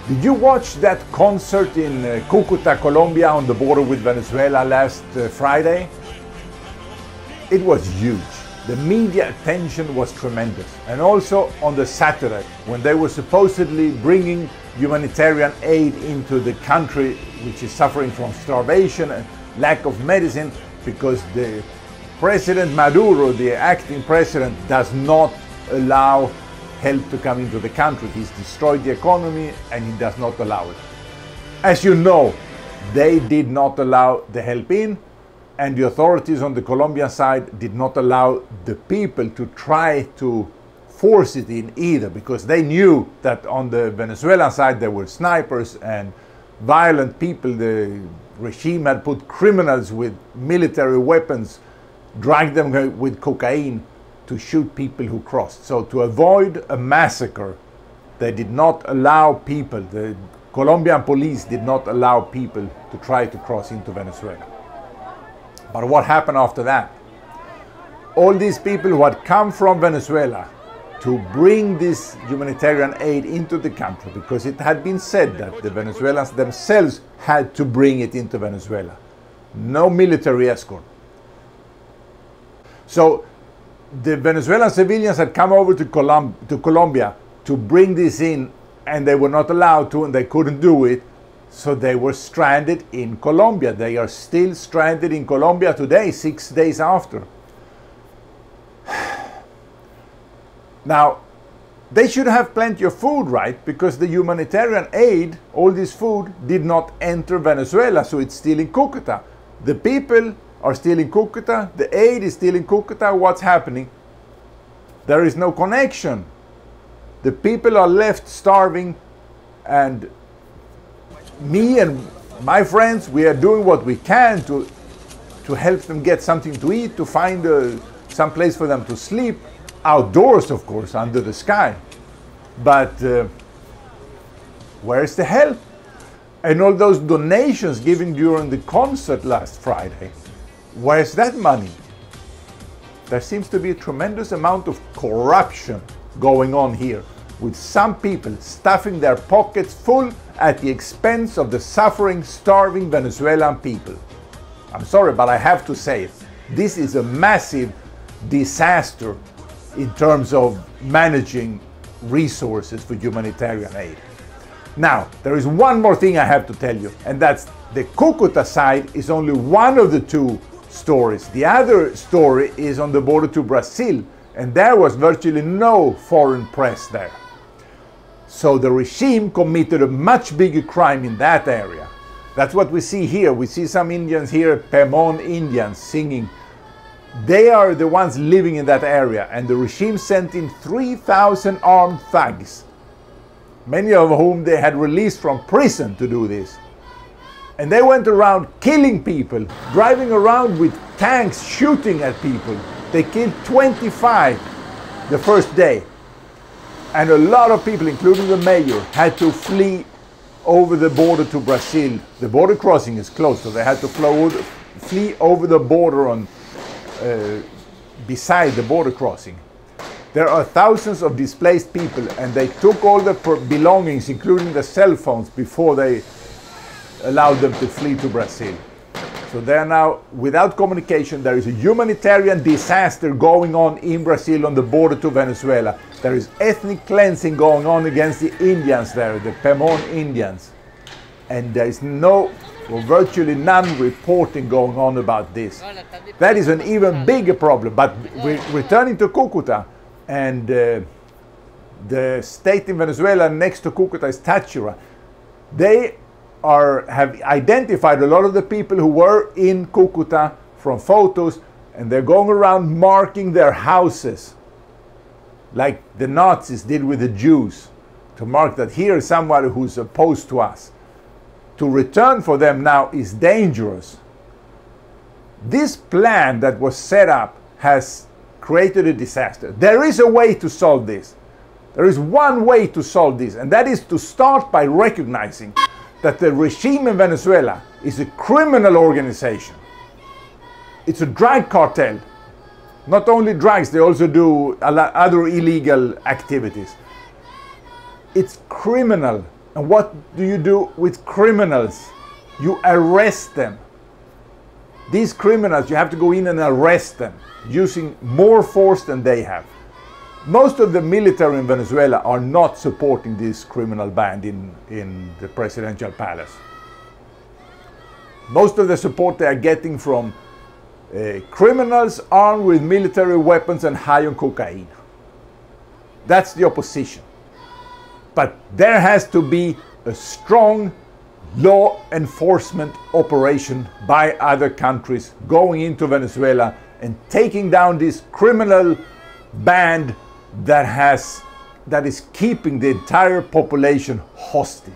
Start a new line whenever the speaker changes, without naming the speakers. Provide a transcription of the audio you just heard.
Did you watch that concert in Cúcuta, Colombia, on the border with Venezuela last Friday? It was huge. The media attention was tremendous. And also on the Saturday, when they were supposedly bringing humanitarian aid into the country, which is suffering from starvation and lack of medicine, because the President Maduro, the acting president, does not allow help to come into the country. He's destroyed the economy and he does not allow it. As you know, they did not allow the help in, and the authorities on the Colombian side did not allow the people to try to force it in either, because they knew that on the Venezuelan side there were snipers and violent people. The regime had put criminals with military weapons, dragged them with cocaine to shoot people who crossed. So to avoid a massacre, they did not allow people, the Colombian police did not allow people to try to cross into Venezuela. But what happened after that? All these people who had come from Venezuela to bring this humanitarian aid into the country, because it had been said that the Venezuelans themselves had to bring it into Venezuela. No military escort. So the Venezuelan civilians had come over to Colombia to bring this in, and they were not allowed to, and they couldn't do it, so they were stranded in Colombia. They are still stranded in Colombia today, 6 days after. Now, they should have plenty of food, right? Because the humanitarian aid, all this food, did not enter Venezuela, so it's still in Cúcuta. The people are still in Cúcuta, the aid is still in Cúcuta. What's happening? There is no connection. The people are left starving, and me and my friends, we are doing what we can to help them get something to eat, to find some place for them to sleep, outdoors of course, under the sky. But where's the help? And all those donations given during the concert last Friday, where's that money? There seems to be a tremendous amount of corruption going on here, with some people stuffing their pockets full at the expense of the suffering, starving Venezuelan people. I'm sorry, but I have to say it. This is a massive disaster in terms of managing resources for humanitarian aid. Now, there is one more thing I have to tell you, and that's the Cúcuta side is only one of the two stories. The other story is on the border to Brazil, and there was virtually no foreign press there. So the regime committed a much bigger crime in that area. That's what we see here. We see some Indians here, Pemon Indians, singing. They are the ones living in that area, and the regime sent in 3,000 armed thugs, many of whom they had released from prison to do this. And they went around killing people, driving around with tanks, shooting at people. They killed 25 the first day. And a lot of people, including the mayor, had to flee over the border to Brazil. The border crossing is closed, so they had to flee over the border on beside the border crossing. There are thousands of displaced people, and they took all the belongings, including the cell phones, before they allowed them to flee to Brazil. So they are now without communication. There is a humanitarian disaster going on in Brazil on the border to Venezuela. There is ethnic cleansing going on against the Indians there, the Pemon Indians. And there is no, or virtually none, reporting going on about this. That is an even bigger problem. But returning to Cúcuta, and the state in Venezuela next to Cúcuta is Táchira. They have identified a lot of the people who were in Cúcuta from photos, and they're going around marking their houses like the Nazis did with the Jews, to mark that here is somebody who's opposed to us. To return for them now is dangerous. This plan that was set up has created a disaster. There is a way to solve this. There is one way to solve this, and that is to start by recognizing that the regime in Venezuela is a criminal organization. It's a drug cartel. Not only drugs, they also do other illegal activities. It's criminal And what do you do with criminals? You arrest them. These criminals, you have to go in and arrest them using more force than they have. Most of the military in Venezuela are not supporting this criminal band in the presidential palace. Most of the support they are getting from criminals armed with military weapons and high on cocaine. That's the opposition. But there has to be a strong law enforcement operation by other countries going into Venezuela and taking down this criminal band that is keeping the entire population hostage.